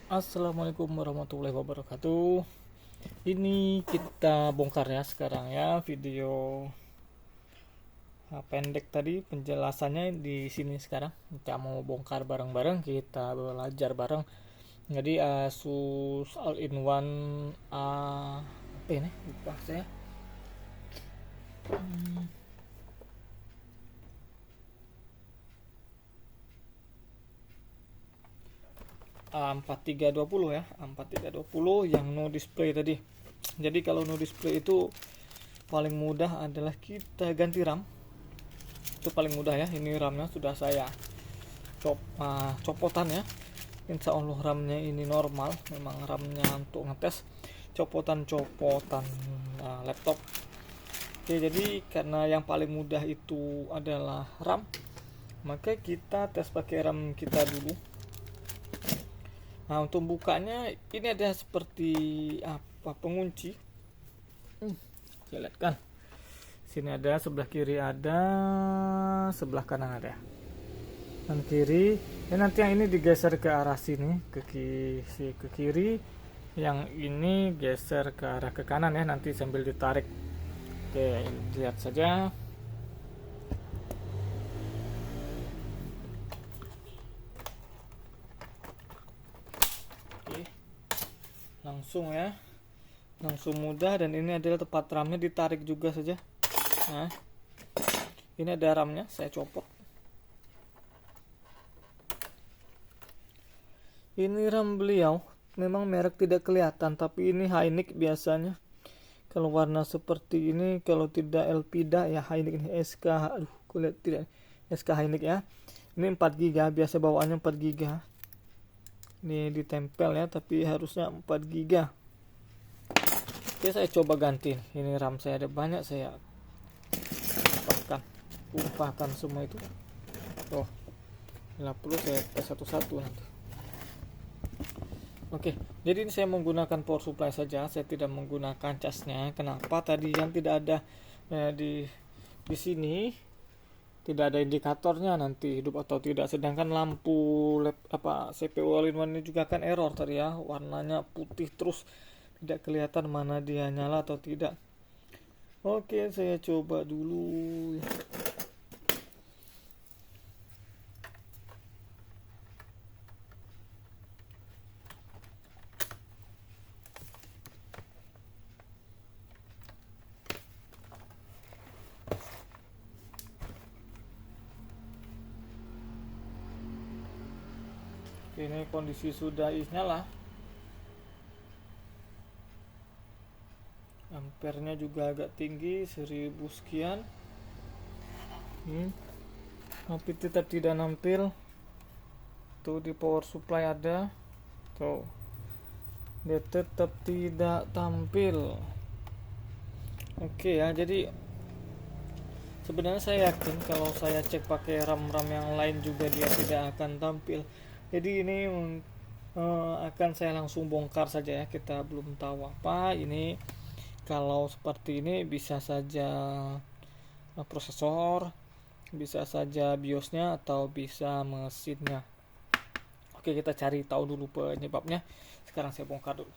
Assalamualaikum warahmatullahi wabarakatuh. Ini kita bongkar ya sekarang ya video pendek tadi penjelasannya di sini sekarang. Kita mau bongkar bareng-bareng, kita belajar bareng. Jadi Asus All-in-One apa ini? Lupa saya. A4320 ya, A4320 yang no display tadi. Jadi kalau no display itu paling mudah adalah kita ganti RAM. Itu paling mudah ya. Ini RAM-nya sudah saya copotan ya. Insya Allah RAM-nya ini normal, memang RAM-nya untuk ngetes copotan-copotan laptop. Oke, jadi karena yang paling mudah itu adalah RAM, maka kita tes pakai RAM kita dulu. Nah, untuk bukanya ini ada seperti apa pengunci. Saya lihat kan. Sini ada, sebelah kiri ada, sebelah kanan ada. Dan kiri, dan nanti yang ini digeser ke arah sini, ke kiri, yang ini geser ke arah ke kanan ya, nanti sambil ditarik. Oke, lihat saja. Oke, langsung ya, langsung mudah. Dan ini adalah tempat RAM-nya, ditarik juga saja. Nah, ini ada RAM-nya, saya copot. Ini RAM beliau, memang merek tidak kelihatan, tapi ini Hynix biasanya. Kalau warna seperti ini, kalau tidak Elpida ya Hynix ini SK. Aduh, kulihat tidak SK Hynix ya. Ini 4 GB, biasa bawaannya 4 GB. Ini ditempel ya, tapi harusnya 4 GB. Oke, saya coba ganti. Ini RAM saya ada banyak, saya tumpahkan semua itu. Oh, bila perlu saya tes satu-satu nanti. Oke, jadi ini saya menggunakan power supply saja, saya tidak menggunakan casnya. Kenapa? Tadi yang tidak ada di sini tidak ada indikatornya nanti hidup atau tidak. Sedangkan lampu CPU all-in-one ini juga kan error tadi ya, warnanya putih terus tidak kelihatan mana dia nyala atau tidak. Oke, saya coba dulu. Ini kondisi sudah nyala. Ampernya juga agak tinggi, 1000 sekian. Tapi tetap tidak nampil. Tuh di power supply ada. Tuh. Dia tetap tidak tampil. Oke ya, jadi sebenarnya saya yakin kalau saya cek pakai RAM-RAM yang lain juga dia tidak akan tampil. Jadi ini akan saya langsung bongkar saja ya. Kita belum tahu apa ini. Kalau seperti ini bisa saja prosesor, bisa saja BIOSnya, atau bisa mesinnya. Oke, kita cari tahu dulu penyebabnya. Sekarang saya bongkar dulu.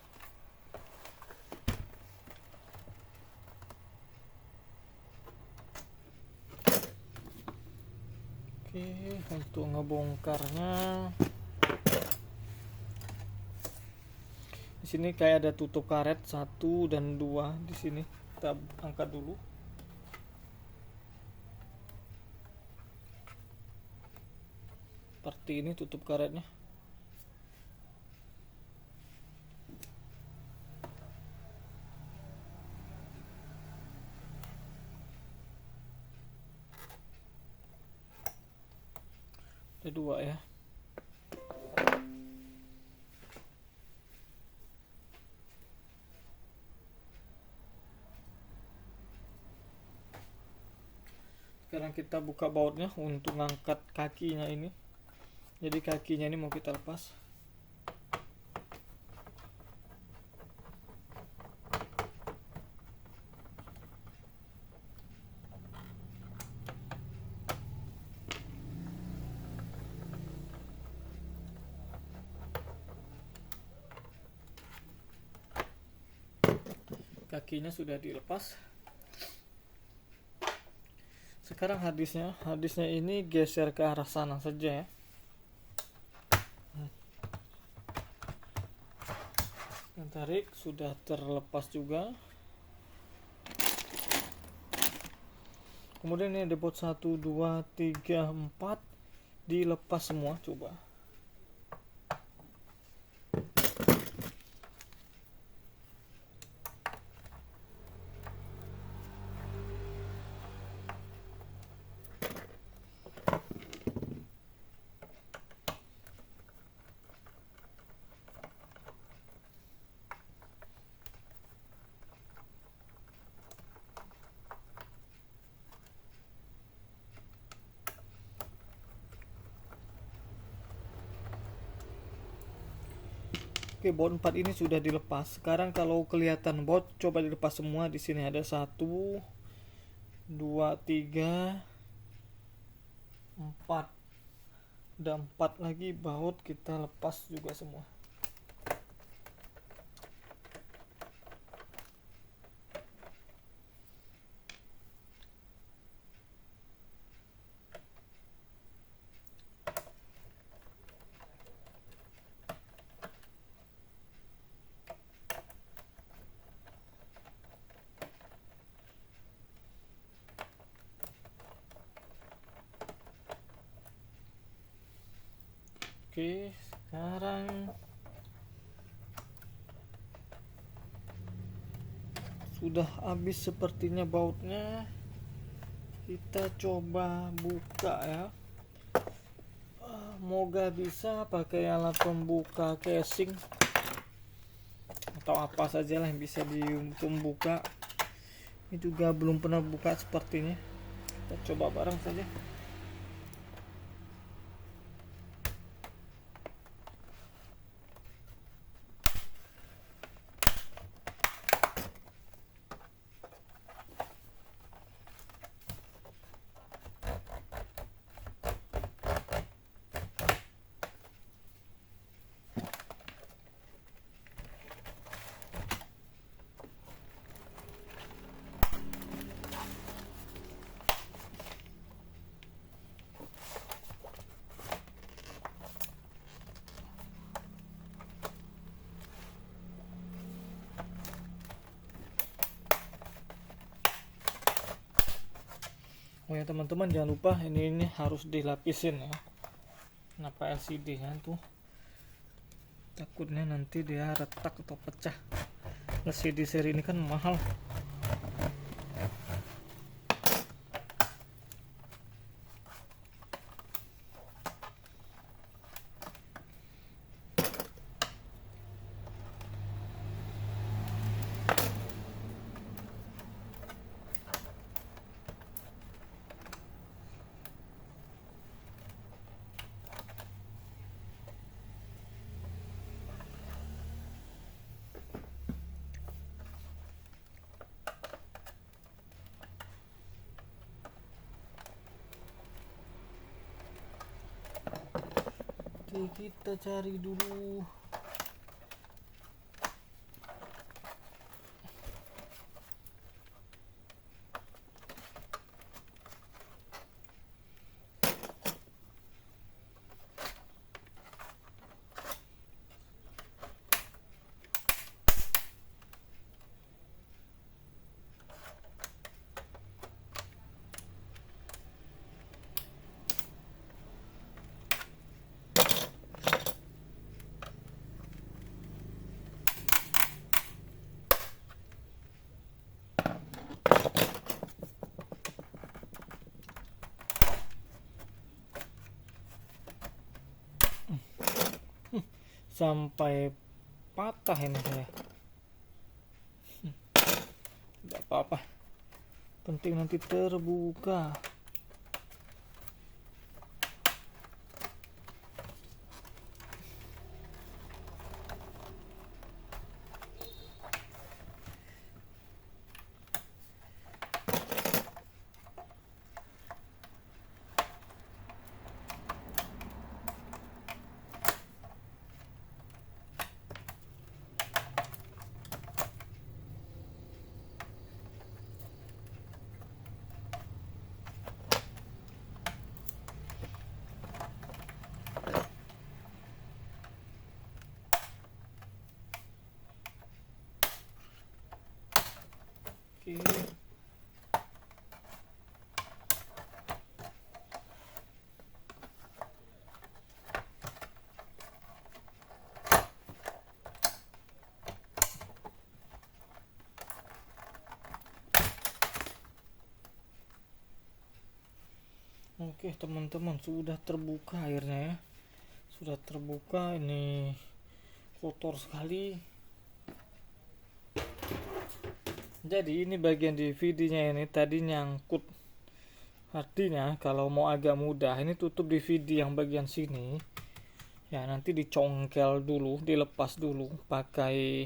Oke, untuk ngebongkarnya di sini kayak ada tutup karet 1 dan 2 di sini. Kita angkat dulu. Seperti ini tutup karetnya. Ada 2 ya. Sekarang kita buka bautnya untuk ngangkat kakinya ini. Jadi kakinya ini mau kita lepas. kakinya sudah dilepas. Sekarang harddisknya ini geser ke arah sana saja ya. Tarik, sudah terlepas juga. Kemudian ini depot 1, 2, 3, 4 dilepas semua, coba. Oke, baut 4 ini sudah dilepas. Sekarang kalau kelihatan baut, coba dilepas semua. Di sini ada 1, 2, 3, 4. Ada 4 lagi baut, kita lepas juga semua. Oke, sekarang sudah habis sepertinya bautnya. Kita coba buka ya. Moga bisa pakai alat pembuka casing atau apa saja lah yang bisa dibuka. Ini juga belum pernah buka sepertinya. Kita coba bareng saja. Oh ya teman-teman, jangan lupa ini harus dilapisin ya. Kenapa LCD nya tuh, takutnya nanti dia retak atau pecah. LCD seri ini kan mahal. Oke, kita cari dulu. Sampai patah ini saya. Tidak apa-apa, penting nanti terbuka. Oke teman-teman, sudah terbuka airnya ya, sudah terbuka. Ini kotor sekali. Jadi ini bagian DVD-nya ini tadi nyangkut. Artinya kalau mau agak mudah, ini tutup DVD yang bagian sini ya, nanti dicongkel dulu, dilepas dulu pakai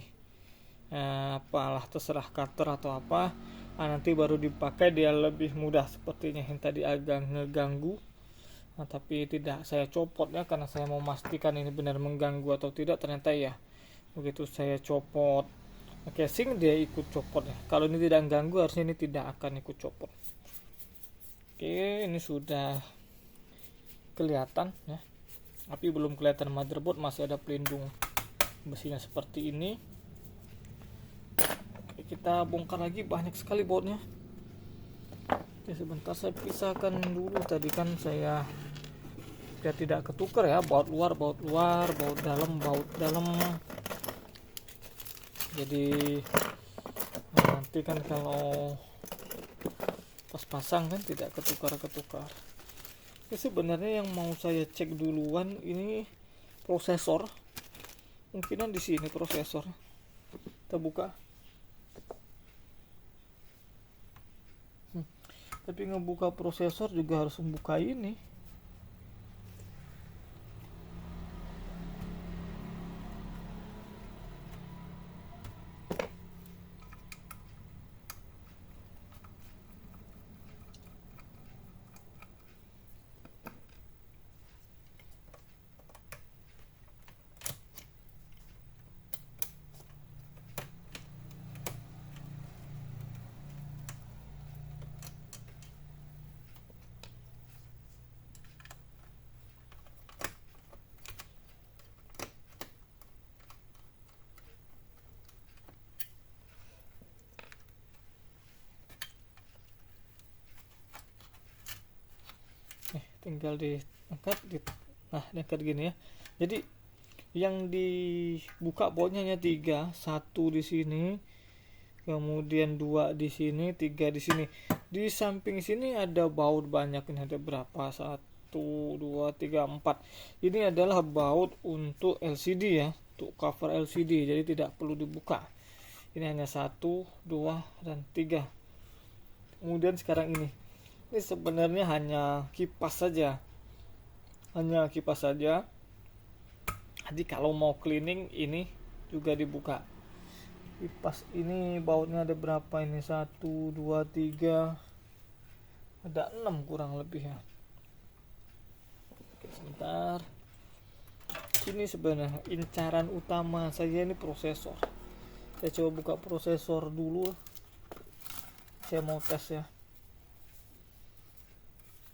apalah, terserah cutter atau apa. Nanti baru dipakai, dia lebih mudah. Sepertinya yang tadi agak ngeganggu, tapi tidak saya copot ya, karena saya mau memastikan ini benar mengganggu atau tidak. Ternyata ya, begitu saya copot casing dia ikut copot ya. Kalau ini tidak ganggu, harusnya ini tidak akan ikut copot. Oke, ini sudah kelihatan ya, tapi belum kelihatan motherboard, masih ada pelindung besinya seperti ini. Oke, kita bongkar lagi, banyak sekali bautnya. Oke, sebentar saya pisahkan dulu. Tadi kan saya biar tidak ketukar ya, baut luar, baut dalam. Jadi nanti kan kalau pas pasang kan tidak ketukar. Ini sebenarnya yang mau saya cek duluan ini prosesor. Mungkinan di sini prosesor. Kita buka. Tapi ngebuka prosesor juga harus membuka ini. Tinggal diangkat, diangkat gini ya. Jadi yang dibuka bautnya hanya 3, 1 di sini, kemudian 2 di sini, 3 di sini. Di samping sini ada baut banyak, ini ada berapa? 1, 2, 3, 4. Ini adalah baut untuk LCD ya, untuk cover LCD, jadi tidak perlu dibuka. Ini hanya 1, 2, dan 3. Kemudian sekarang ini sebenarnya hanya kipas saja. Jadi kalau mau cleaning ini juga dibuka. Kipas ini bautnya ada berapa ini? 1, 2, 3. Ada 6 kurang lebih ya. Oke, sebentar. Ini sebenarnya incaran utama saya ini prosesor. Saya coba buka prosesor dulu. Saya mau tes ya.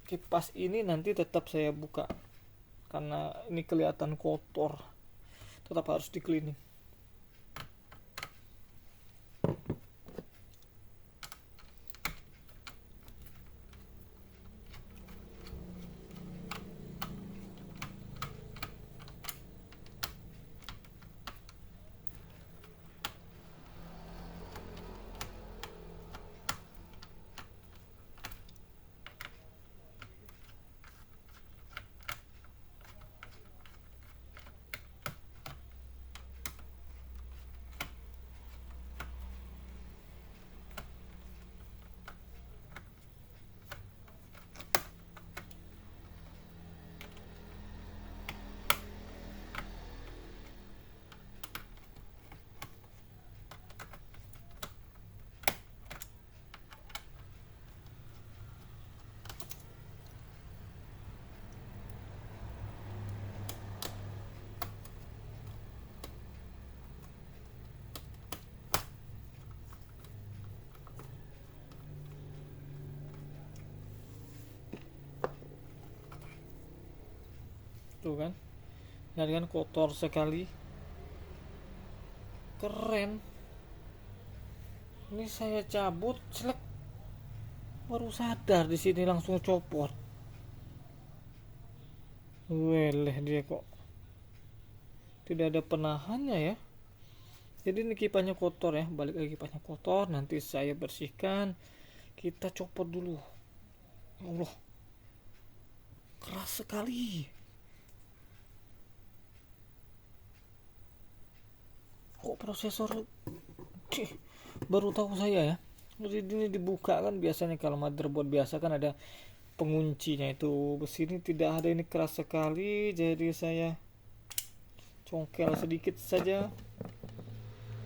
Kipas ini nanti tetap saya buka karena ini kelihatan kotor, tetap harus di cleaning. Tuh kan, lihat kan, kotor sekali, keren. Ini saya cabut, selek, baru sadar di sini langsung copot. Weleh, dia kok tidak ada penahannya ya. Jadi ini kipasnya kotor ya, balik lagi kipasnya kotor, nanti saya bersihkan. Kita copot dulu. Ya Allah, keras sekali. Kok prosesor, baru tahu saya ya. Jadi ini dibuka kan, biasanya kalau motherboard biasa kan ada penguncinya, itu besi ini tidak ada, ini keras sekali. Jadi saya congkel sedikit saja.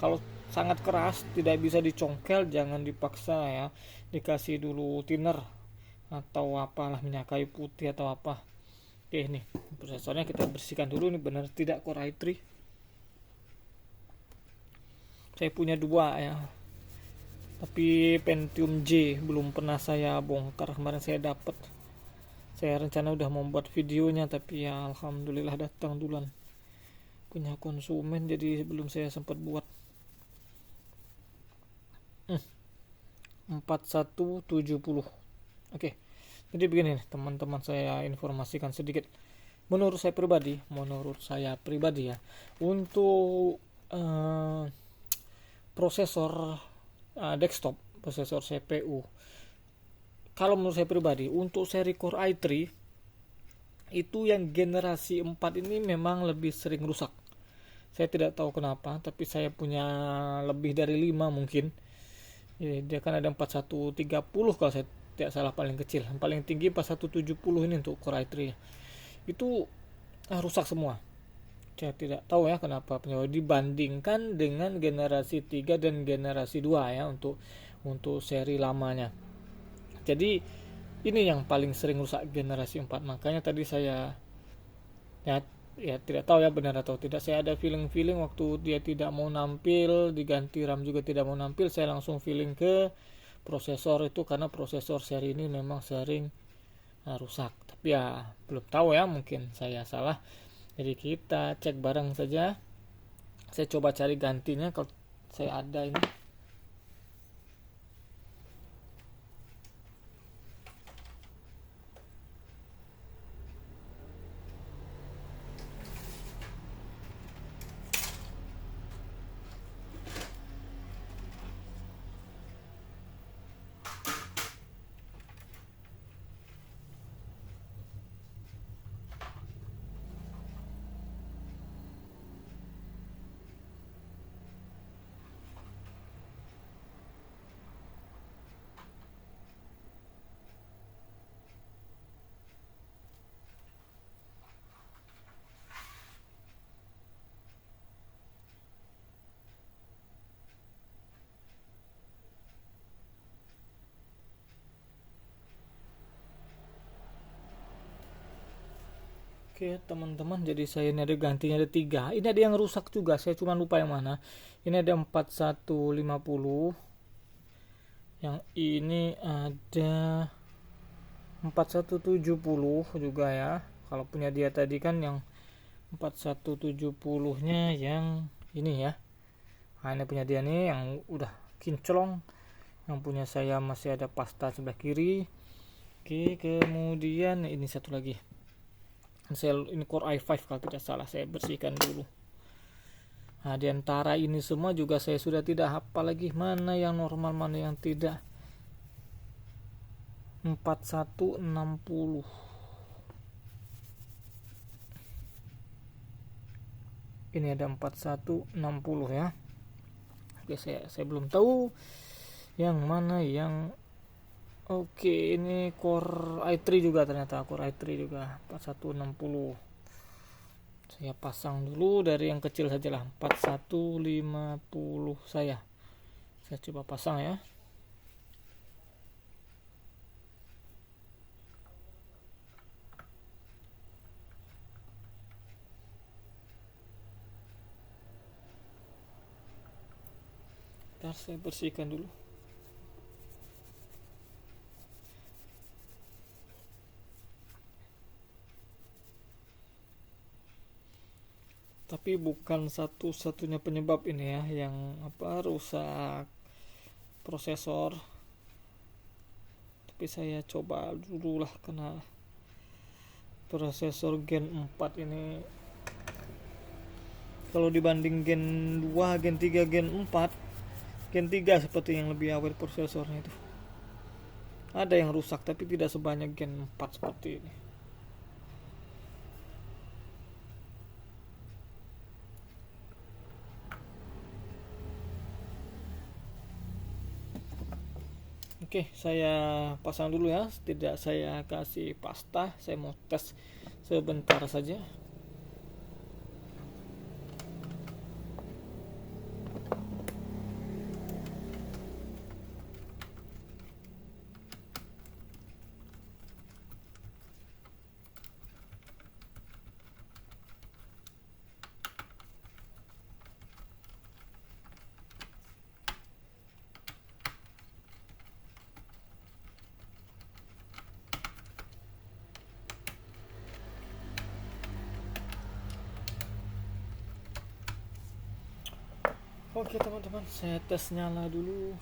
Kalau sangat keras tidak bisa dicongkel, jangan dipaksa ya, dikasih dulu thinner atau apalah, minyak kayu putih atau apa. Oke, nih prosesornya kita bersihkan dulu. Ini benar tidak Core i3. Saya punya dua ya, tapi Pentium J belum pernah saya bongkar. Kemarin saya dapat, saya rencana udah membuat videonya, tapi ya alhamdulillah datang duluan punya konsumen, jadi belum saya sempat buat. 4170. Oke, jadi begini nih teman-teman, saya informasikan sedikit. Menurut saya pribadi ya, untuk prosesor desktop, prosesor CPU, kalau menurut saya pribadi untuk seri Core i3 itu yang generasi 4 ini memang lebih sering rusak. Saya tidak tahu kenapa, tapi saya punya lebih dari 5 mungkin. Ya, dia kan ada 4130 kalau saya tidak salah, paling kecil. Yang paling tinggi 4170 ini untuk Core i3 ya. Itu rusak semua. Saya tidak tahu ya kenapa, dibandingkan dengan generasi 3 dan generasi 2 ya, untuk seri lamanya. Jadi ini yang paling sering rusak generasi 4. Makanya tadi saya ya tidak tahu ya benar atau tidak, saya ada feeling waktu dia tidak mau nampil, diganti RAM juga tidak mau nampil, saya langsung feeling ke prosesor itu, karena prosesor seri ini memang sering rusak. Tapi ya belum tahu ya, mungkin saya salah. Jadi kita cek bareng saja. Saya coba cari gantinya kalau saya ada ini. Oke teman-teman, jadi saya ini ada gantinya, ada 3. Ini ada yang rusak juga, saya cuma lupa yang mana. Ini ada 4150, yang ini ada 4170 juga ya. Kalau punya dia tadi kan yang 4170 nya yang ini ya. Nah ini punya dia nih yang udah kinclong. Yang punya saya masih ada pasta sebelah kiri. Oke, kemudian ini satu lagi, ini Core i5 kalau tidak salah, saya bersihkan dulu. Nah di antara ini semua juga saya sudah tidak hafal lagi mana yang normal mana yang tidak. 4160, ini ada 4160 ya. Oke, saya belum tahu yang mana yang. Oke, ini Core i3 juga, ternyata Core i3 juga 4160. Saya pasang dulu dari yang kecil sajalah, 4150 saya coba pasang ya. Ntar saya bersihkan dulu. Tapi bukan satu-satunya penyebab ini ya yang rusak prosesor, tapi saya coba dulu lah karena prosesor Gen 4 ini kalau dibanding Gen 2, Gen 3, Gen 4, Gen 3 seperti yang lebih awet prosesornya itu. Ada yang rusak tapi tidak sebanyak Gen 4 seperti ini. Oke, saya pasang dulu ya. Tidak saya kasih pasta, saya mau tes sebentar saja. Oke teman-teman, saya tes nyala dulu.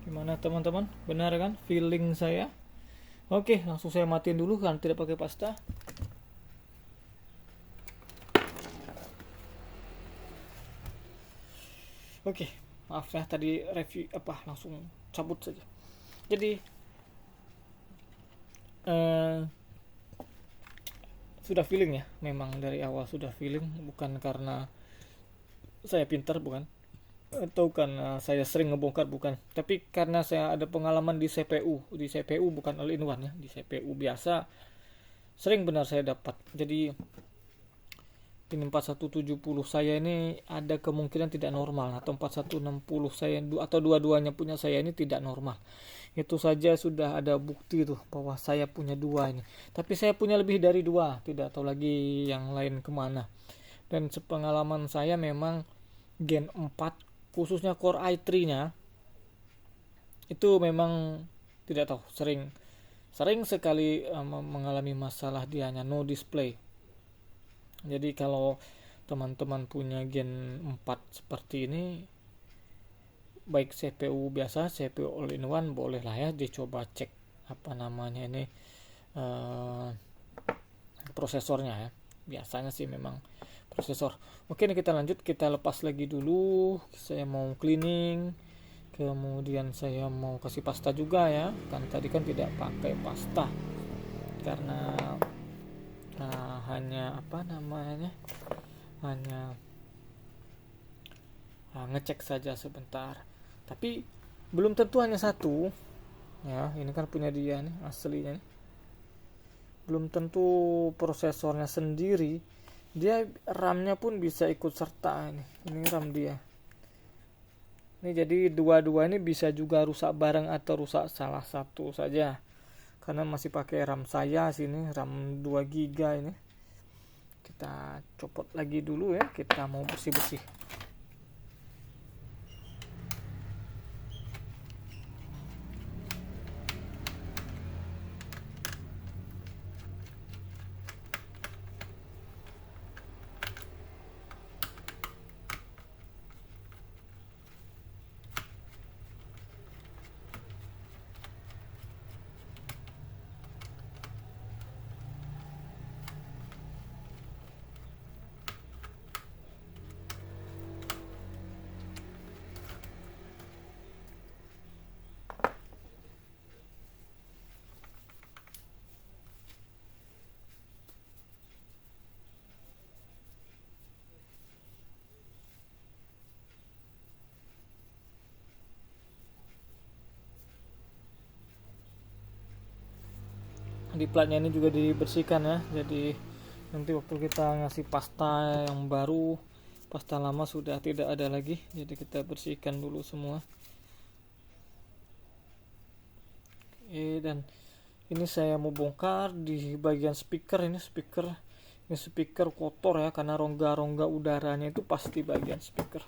Gimana teman-teman? Benar kan feeling saya? Oke, langsung saya matiin dulu kan tidak pakai pasta. Oke, maaf ya tadi review langsung cabut saja. Jadi sudah feeling ya, memang dari awal sudah feeling, bukan karena saya pintar, bukan, atau karena saya sering ngebongkar, bukan, tapi karena saya ada pengalaman di CPU bukan all in one ya, di CPU biasa sering benar saya dapat. Jadi ini 4170 saya ini ada kemungkinan tidak normal, atau 4160 saya atau dua-duanya punya saya ini tidak normal. Itu saja sudah ada bukti tuh bahwa saya punya dua ini. Tapi saya punya lebih dari dua, tidak tahu lagi yang lain kemana. Dan sepengalaman saya memang Gen 4 khususnya Core i3 nya itu memang tidak tahu, sering sekali mengalami masalah dianya no display. Jadi kalau teman-teman punya Gen 4 seperti ini, baik CPU biasa, CPU all in one, boleh lah ya dicoba cek prosesornya ya. Biasanya sih memang prosesor. Oke, ini kita lanjut, kita lepas lagi dulu. Saya mau cleaning, kemudian saya mau kasih pasta juga ya. Kan tadi kan tidak pakai pasta karena hanya ngecek saja sebentar. Tapi belum tentu hanya satu ya, ini kan punya dia nih aslinya nih. Belum tentu prosesornya sendiri, dia RAM-nya pun bisa ikut serta ini RAM dia ini. Jadi dua-dua ini bisa juga rusak bareng atau rusak salah satu saja, karena masih pakai RAM saya sini, RAM 2 GB ini. Kita copot lagi dulu ya, kita mau bersih-bersih. Di platnya ini juga dibersihkan ya, jadi nanti waktu kita ngasih pasta yang baru, pasta lama sudah tidak ada lagi, jadi kita bersihkan dulu semua. Dan ini saya mau bongkar di bagian speaker. Ini speaker kotor ya, karena rongga-rongga udaranya itu pasti bagian speaker.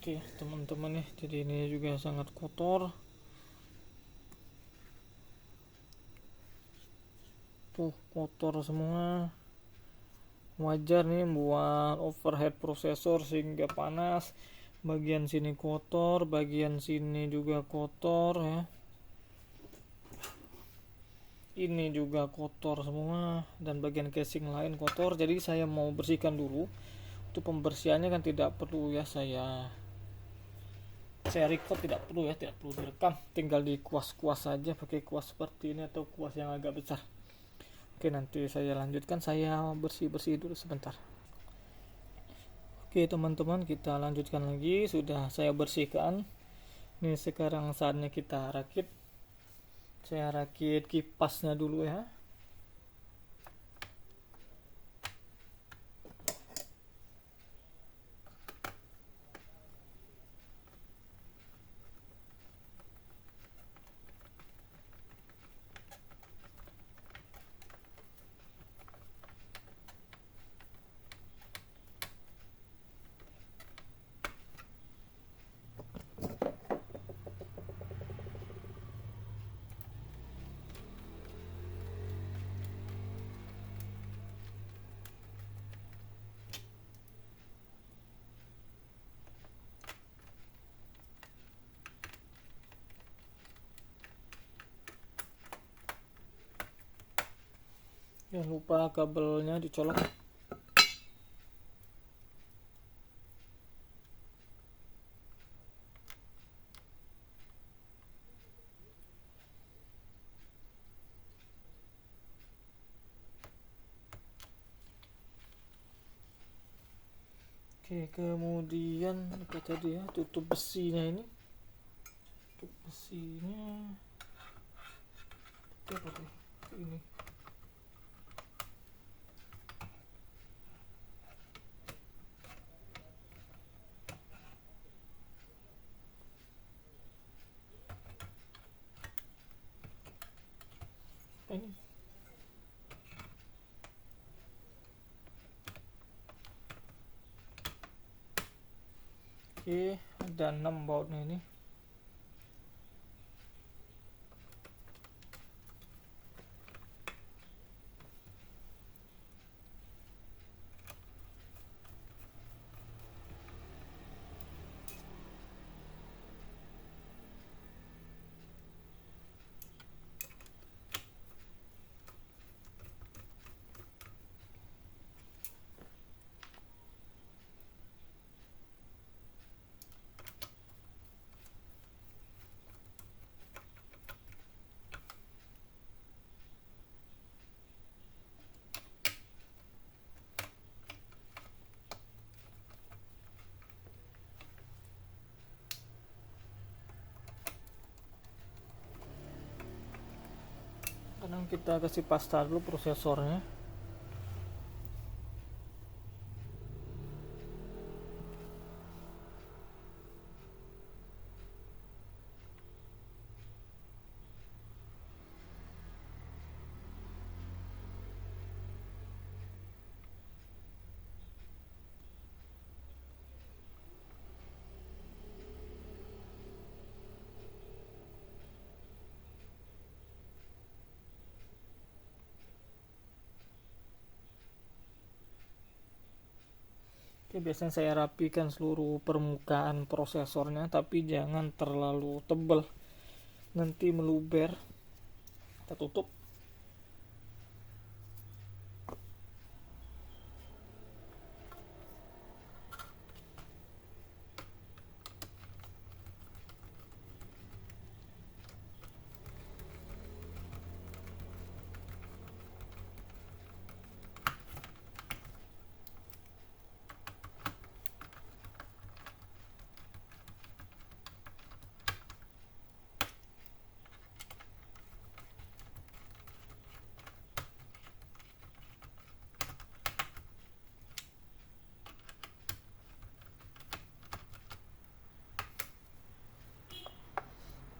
Oke teman-teman ya, jadi ini juga sangat kotor tuh, kotor semua. Wajar nih buat overhead prosesor sehingga panas. Bagian sini kotor, bagian sini juga kotor ya, ini juga kotor semua, dan bagian casing lain kotor. Jadi saya mau bersihkan dulu. Untuk pembersihannya kan tidak perlu ya, saya record, tidak perlu ya, tidak perlu direkam, tinggal dikuas-kuas saja pakai kuas seperti ini atau kuas yang agak besar. Oke, nanti saya lanjutkan, saya bersih-bersih dulu sebentar. Oke teman-teman, kita lanjutkan lagi. Sudah saya bersihkan. Ini sekarang saatnya kita rakit. Saya rakit kipasnya dulu ya. Jangan lupa kabelnya dicolok. Oke, kemudian apa tadi ya, tutup besinya ini. Tutup besinya apa tuh? Ini. Ini. Oke, ada 6 bautnya ini. Sekarang kita kasih pasta dulu prosesornya. Oke, biasanya saya rapikan seluruh permukaan prosesornya, tapi jangan terlalu tebal, nanti meluber. Kita tutup.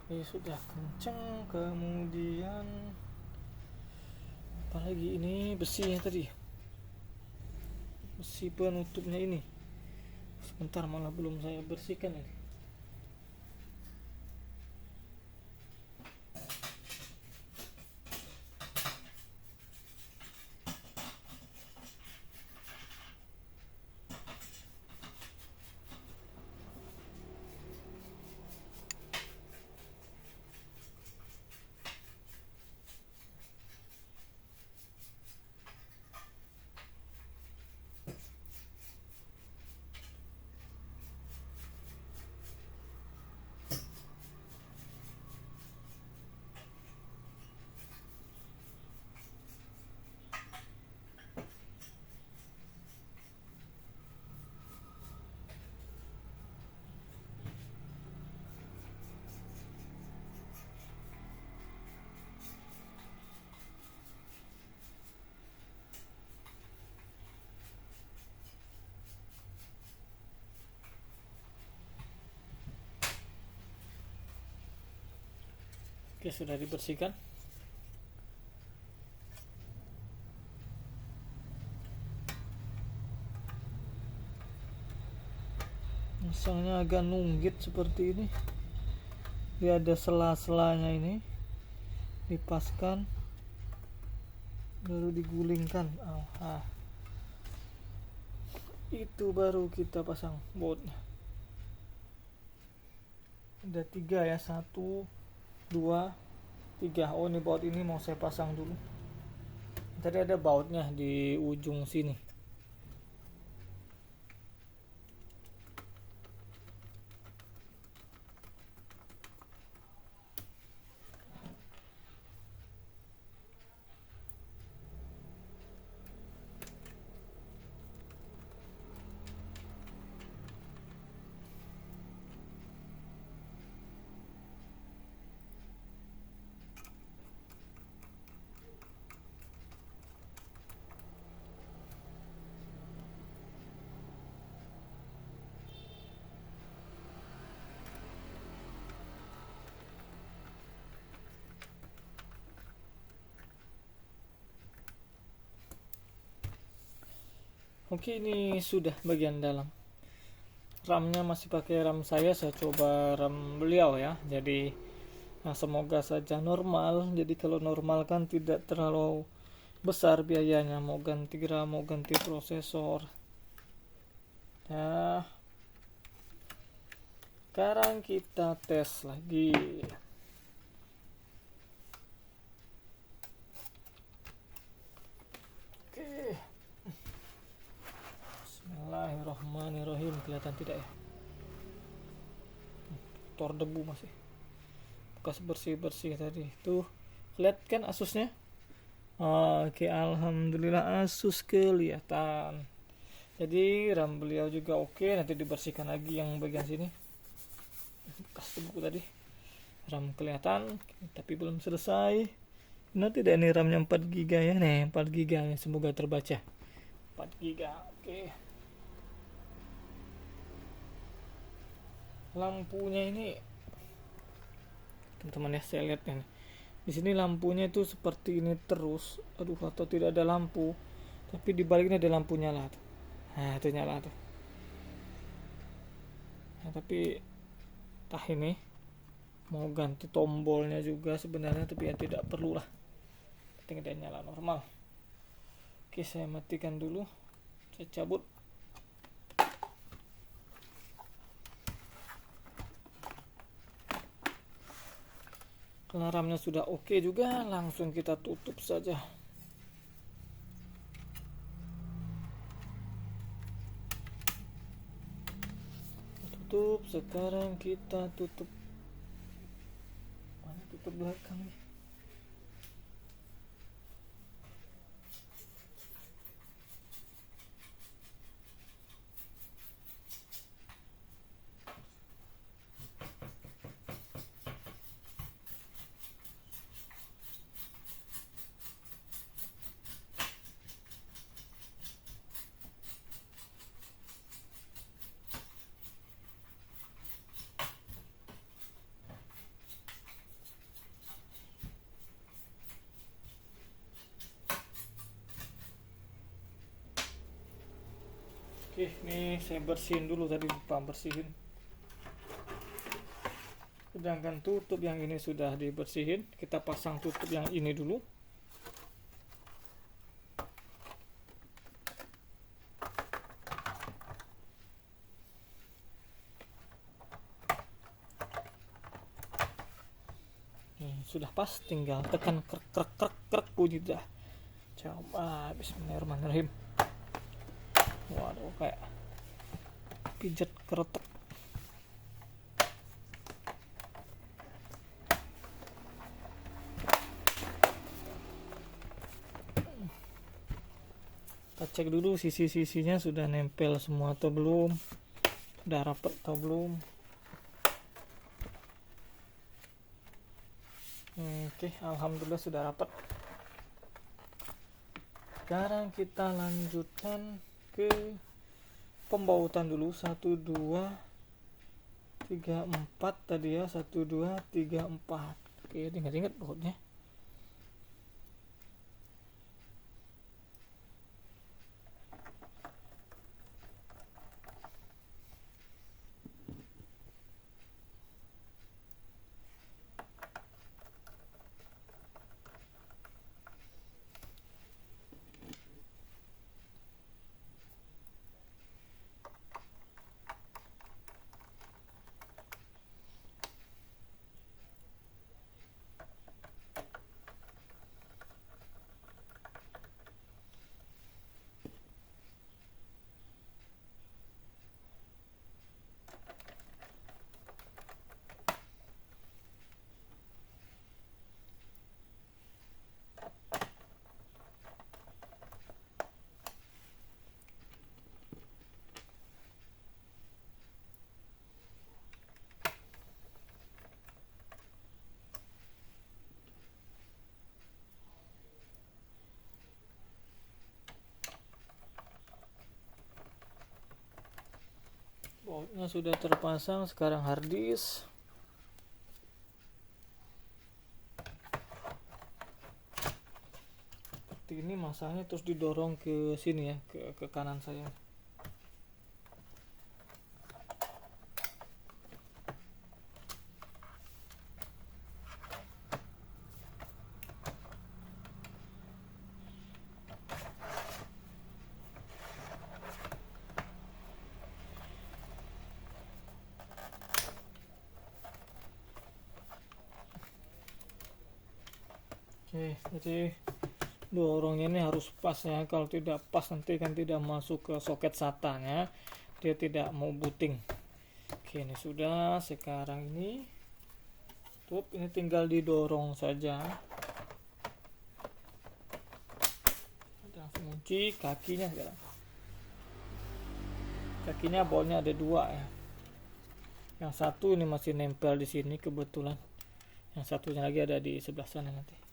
Ini sudah kenceng. Kemudian apalagi ini besinya tadi, besi penutupnya ini Sebentar, malah belum saya bersihkan ini. Oke, sudah dibersihkan. Misalnya agak nunggit seperti ini, dia ada sela-selanya ini, dipaskan baru digulingkan. Itu baru kita pasang bautnya. Ada 3 ya, 1 2 3. Oh, ini baut ini mau saya pasang dulu. Tadi ada bautnya di ujung sini. Oke, ini sudah bagian dalam. RAM-nya masih pakai RAM saya coba RAM beliau ya. Jadi semoga saja normal. Jadi kalau normal kan tidak terlalu besar biayanya, mau ganti RAM, mau ganti prosesor. Nah, sekarang kita tes lagi. Oke. Bismillahirrahmanirrahim. Kelihatan tidak ya? Kotor debu masih. Bekas bersih-bersih tadi. Tuh, lihat kan Asusnya? Oke, alhamdulillah Asus kelihatan. Jadi RAM beliau juga oke, nanti dibersihkan lagi yang bagian sini. Bekas debu tadi. RAM kelihatan, tapi belum selesai. Nanti tidak ini RAM-nya 4 GB ya. Nih, 4 GB ya, semoga terbaca. 4 GB. Oke. Lampunya ini teman-teman ya, saya lihat kan. Di sini lampunya itu seperti ini terus. Aduh, atau tidak ada lampu. Tapi di balik ini ada lampu nyala tuh. Nah, itu nyala tuh. Nah, tapi tah ini mau ganti tombolnya juga sebenarnya, tapi ya tidak perlu lah. Penting dia nyala normal. Oke, saya matikan dulu. Saya cabut. Karena RAM-nya sudah oke juga, langsung kita tutup saja. Tutup, sekarang kita tutup. Mana tutup belakang nih? Oke, ini saya bersihin dulu, tadi lupa bersihin. Sedangkan tutup yang ini sudah dibersihin, kita pasang tutup yang ini dulu. Sudah pas, tinggal tekan krek krek krek krek, bunyi dah. Coba, bismillahirrahmanirrahim. Waduh, kayak pijet keretek. Kita cek dulu sisi-sisinya sudah nempel semua atau belum, sudah rapet atau belum. Oke, alhamdulillah sudah rapat. Sekarang kita lanjutkan ke pembautan dulu. 1 2 3 4 tadi ya, 1 2 3 4. Oke, ingat-ingat bautnya. Bautnya sudah terpasang, sekarang harddisk. Seperti ini masanya, terus didorong ke sini ya, ke kanan saya. Oke, jadi dorongnya ini harus pas ya. Kalau tidak pas nanti kan tidak masuk ke soket SATA-nya, dia tidak mau booting. Oke, ini sudah. Sekarang ini tutup, ini tinggal didorong saja. Langsung kunci kakinya sekarang. Kakinya bautnya ada 2 ya. Yang satu ini masih nempel di sini kebetulan. Yang satunya lagi ada di sebelah sana nanti.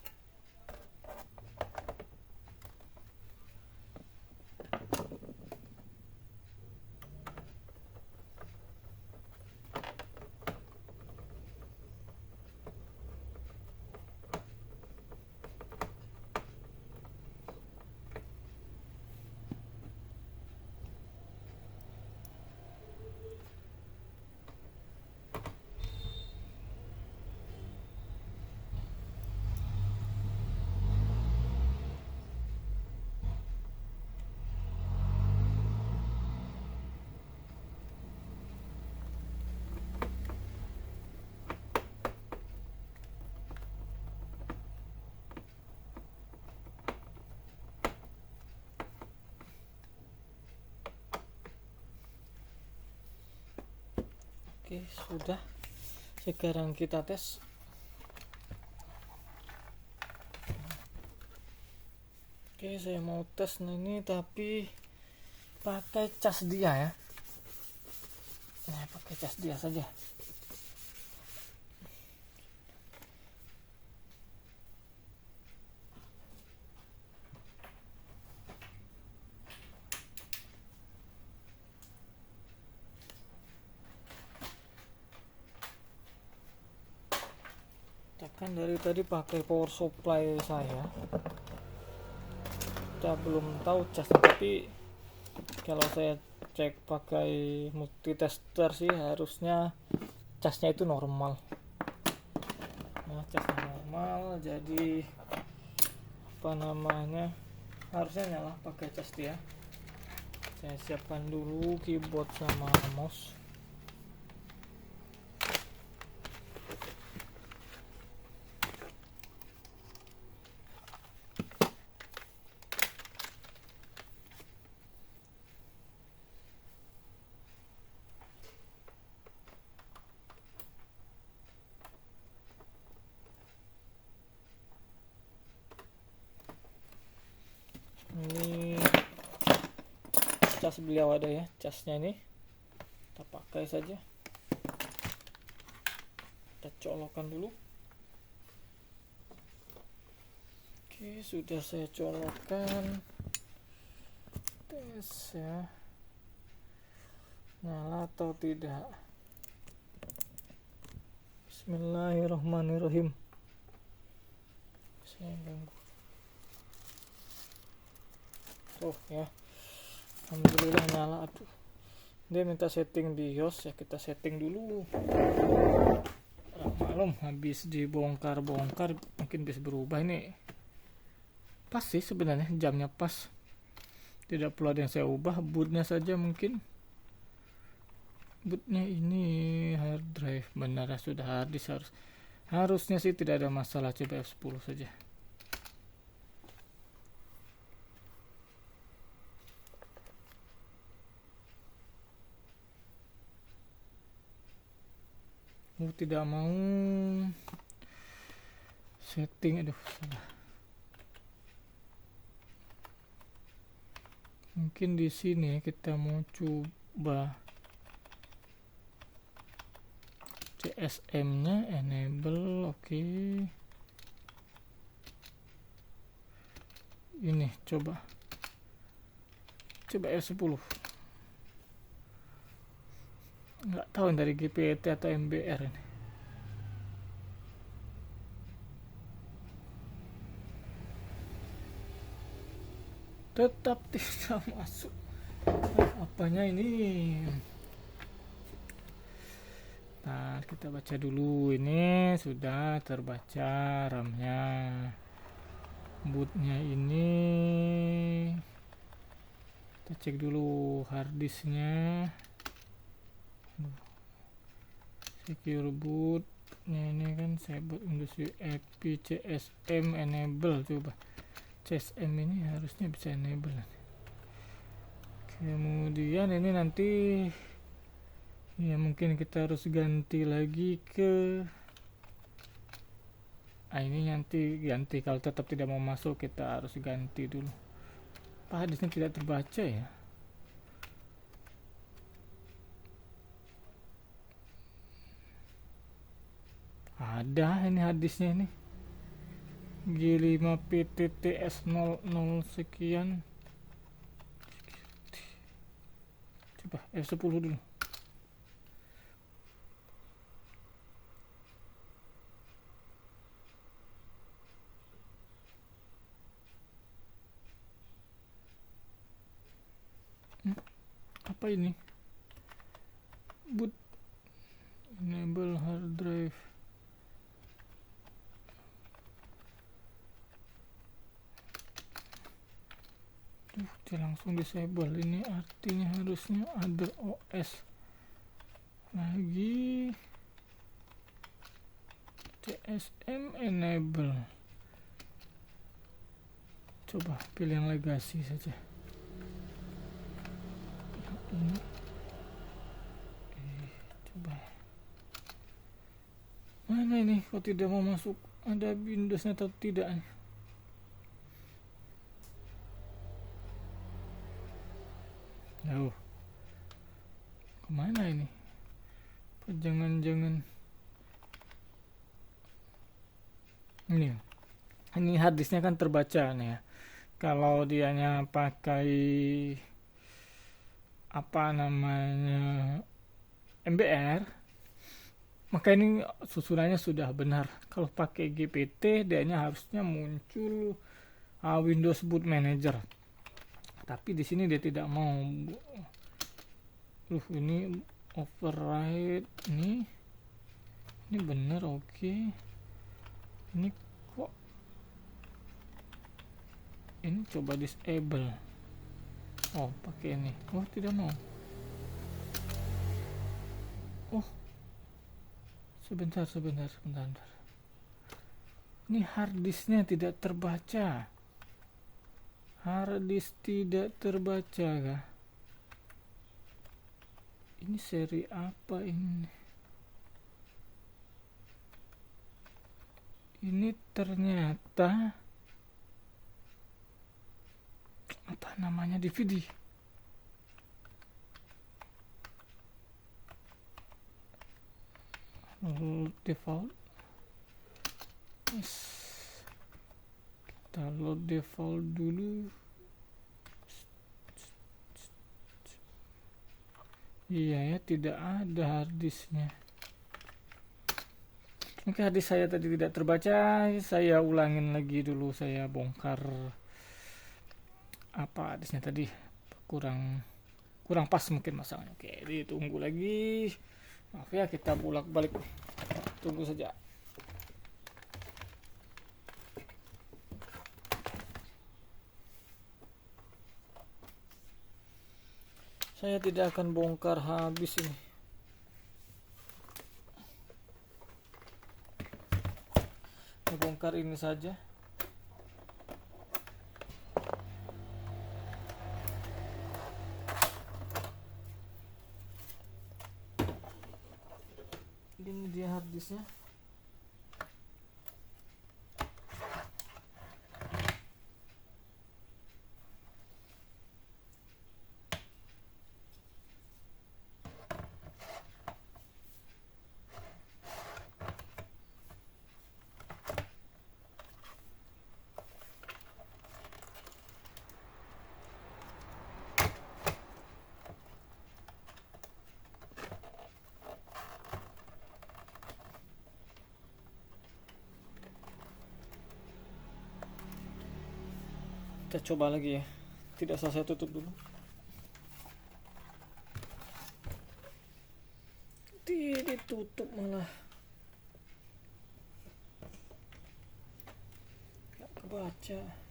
Oke, sudah. Sekarang kita tes. Oke, saya mau tes ini tapi pakai cas dia ya. Nah, pakai cas dia saja. Kan dari tadi pakai power supply saya, kita belum tahu cas, tapi kalau saya cek pakai multitester sih harusnya casnya itu normal. Nah, casnya normal, jadi apa namanya, harusnya nyala pakai cas dia. Saya siapkan dulu keyboard sama mouse. Ini cas beliau ada ya, casnya ini kita pakai saja. Kita colokkan dulu. Oke, sudah saya colokkan. Tes ya, nyala atau tidak. Bismillahirrahmanirrahim. Saya ganggu. Oh ya, alhamdulillah nyala. Aduh, dia minta setting BIOS ya, kita setting dulu. Maklum habis dibongkar-bongkar mungkin bisa berubah. Ini pas sih sebenarnya, jamnya pas, tidak perlu ada yang saya ubah. Bootnya saja mungkin, bootnya ini hard drive, benar sudah hard disk, harusnya sih tidak ada masalah. Coba F10 saja. Tidak mau setting, aduh salah. Mungkin di sini kita mau coba CSM-nya enable. Oke. Ini coba F10. Nggak tahu dari GPT atau MBR ini. Tetap tidak masuk. Apanya ini? Nah, kita baca dulu. Ini sudah terbaca RAM-nya. Bootnya ini kita cek dulu hard disknya. Secure bootnya ini kan saya buat Windows UEFI CSM enable. Coba CSM ini harusnya bisa enable. Kemudian ini nanti ya mungkin kita harus ganti lagi ke ini nanti ganti. Kalau tetap tidak mau masuk kita harus ganti dulu. Pak, hadisnya tidak terbaca ya. Ada ini hadisnya ini G5 PTTS 00 sekian. Coba F10 dulu. Apa ini? Boot enable hard drive. Dia langsung disable. Ini artinya harusnya other OS lagi. CSM enable. Coba pilih yang legacy saja. Ini coba mana ini, kok tidak mau masuk? Ada Windowsnya atau tidak nih? Jauh kemana ini? Jangan-jangan ini harddisknya kan terbaca nih ya. Kalau dianya pakai apa namanya MBR, maka ini susunannya sudah benar. Kalau pakai GPT dianya harusnya muncul Windows Boot Manager, tapi di sini dia tidak mau. Ini override ini bener. Oke. Ini kok ini coba disable. Oh, pakai ini. Oh, tidak mau. Oh, sebentar. Ini harddisknya tidak terbaca. Harddisk tidak terbaca kah? Ini seri apa ini? Ini ternyata apa namanya, DVD. Default. Yes. Kita load default dulu. Iya ya, tidak ada harddisknya. Oke, harddisk saya tadi tidak terbaca. Saya ulangin lagi dulu. Saya bongkar apa harddisknya tadi, kurang pas mungkin masangnya. Oke, ditunggu lagi. Maaf ya, kita bolak-balik. Tunggu saja. Saya tidak akan bongkar habis ini. Saya bongkar ini saja. Ini dia harddisknya. Kita coba lagi ya. Tidak usah saya tutup dulu. Ditutup malah. Gak kebaca.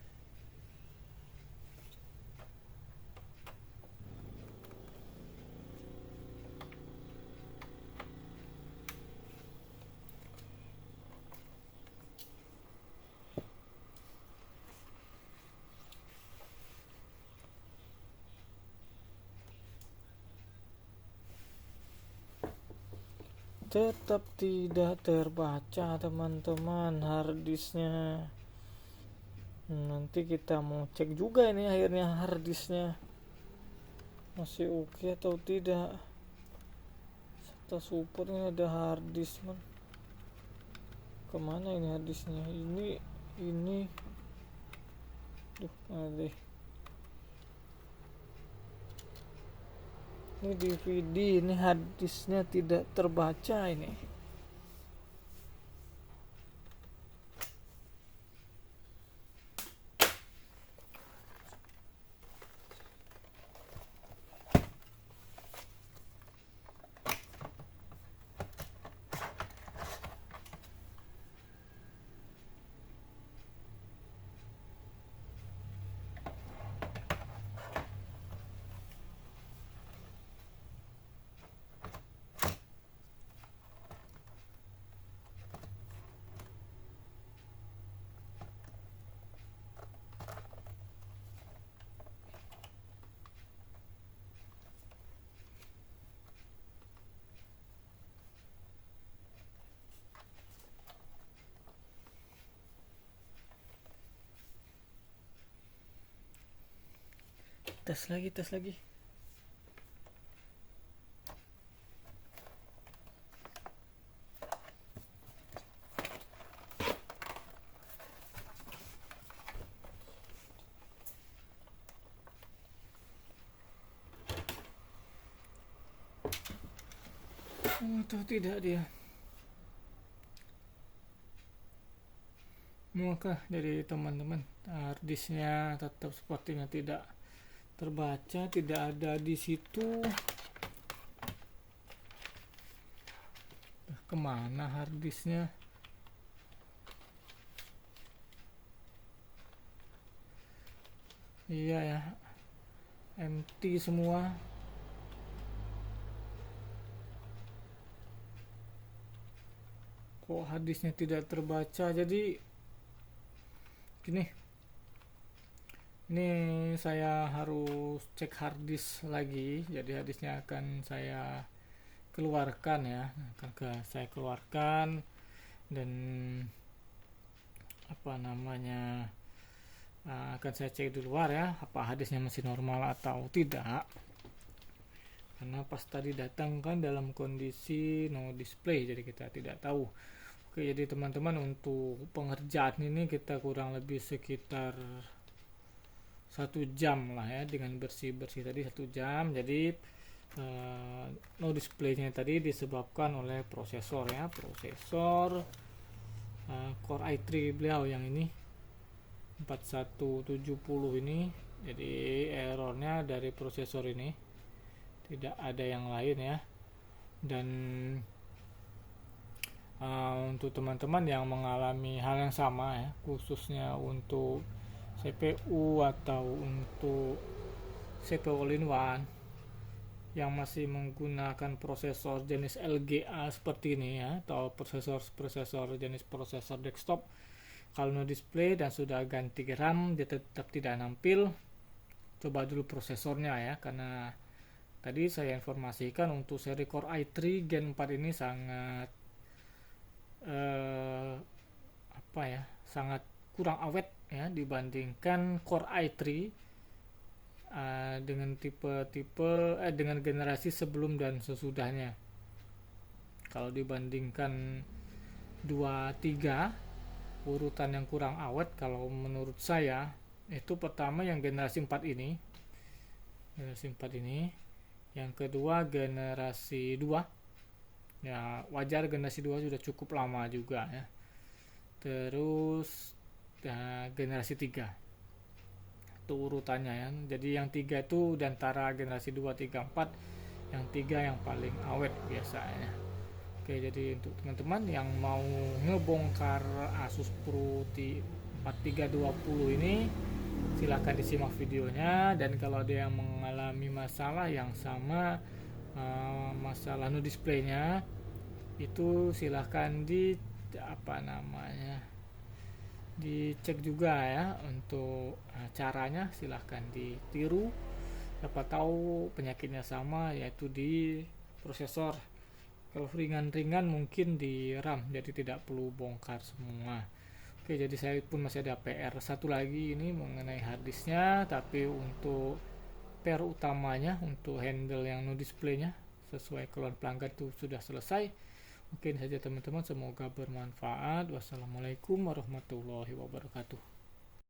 Tetap tidak terbaca teman-teman harddisknya. Nanti kita mau cek juga ini akhirnya harddisknya masih oke atau tidak. Serta support ini ada harddisk man. Kemana ini harddisknya? Ini duh, ada. Ini DVD, ini harddisknya tidak terbaca ini. Tes lagi. Atau tidak dia. Maka dari teman-teman, harddisknya tetap sepertinya tidak terbaca, tidak ada di situ. kemana harddisknya? Iya ya, empty semua. Kok harddisknya tidak terbaca? Jadi gini, ini saya harus cek harddisk lagi. Jadi harddisknya akan saya keluarkan ya, saya keluarkan dan apa namanya, akan saya cek di luar ya, apa harddisknya masih normal atau tidak. Karena pas tadi datang kan dalam kondisi no display, jadi kita tidak tahu. Oke, jadi teman-teman, untuk pengerjaan ini kita kurang lebih sekitar 1 jam lah ya, dengan bersih-bersih tadi 1 jam. Jadi no displaynya tadi disebabkan oleh prosesor ya, Core i3 beliau yang ini 4170 ini. Jadi errornya dari prosesor ini, tidak ada yang lain ya. Dan untuk teman-teman yang mengalami hal yang sama ya, khususnya untuk CPU atau untuk CPU all-in-one yang masih menggunakan prosesor jenis LGA seperti ini ya, atau prosesor jenis prosesor desktop, kalau no display dan sudah ganti RAM dia tetap tidak nampil, coba dulu prosesornya ya. Karena tadi saya informasikan untuk seri Core i3 Gen 4 ini sangat sangat kurang awet ya dibandingkan Core i3 dengan dengan generasi sebelum dan sesudahnya. Kalau dibandingkan 2, 3 urutan yang kurang awet kalau menurut saya, itu pertama yang generasi 4 ini, yang kedua generasi 2 ya, wajar, generasi 2 sudah cukup lama juga ya. Terus generasi 3 itu urutannya ya. Jadi yang 3 itu di antara generasi 2, 3, 4, yang 3 yang paling awet biasanya. Oke, jadi untuk teman-teman yang mau ngebongkar Asus Pro 4320 ini, silahkan disimak videonya. Dan kalau ada yang mengalami masalah yang sama, masalah no displaynya, itu silahkan dicek juga ya. Untuk caranya silahkan ditiru, siapa tahu penyakitnya sama, yaitu di prosesor. Kalau ringan-ringan mungkin di RAM, jadi tidak perlu bongkar semua. Oke, jadi saya pun masih ada PR satu lagi ini mengenai harddisknya, tapi untuk PR utamanya untuk handle yang no displaynya sesuai keluhan pelanggan itu sudah selesai. Mungkin saja teman-teman, semoga bermanfaat. Wassalamualaikum warahmatullahi wabarakatuh.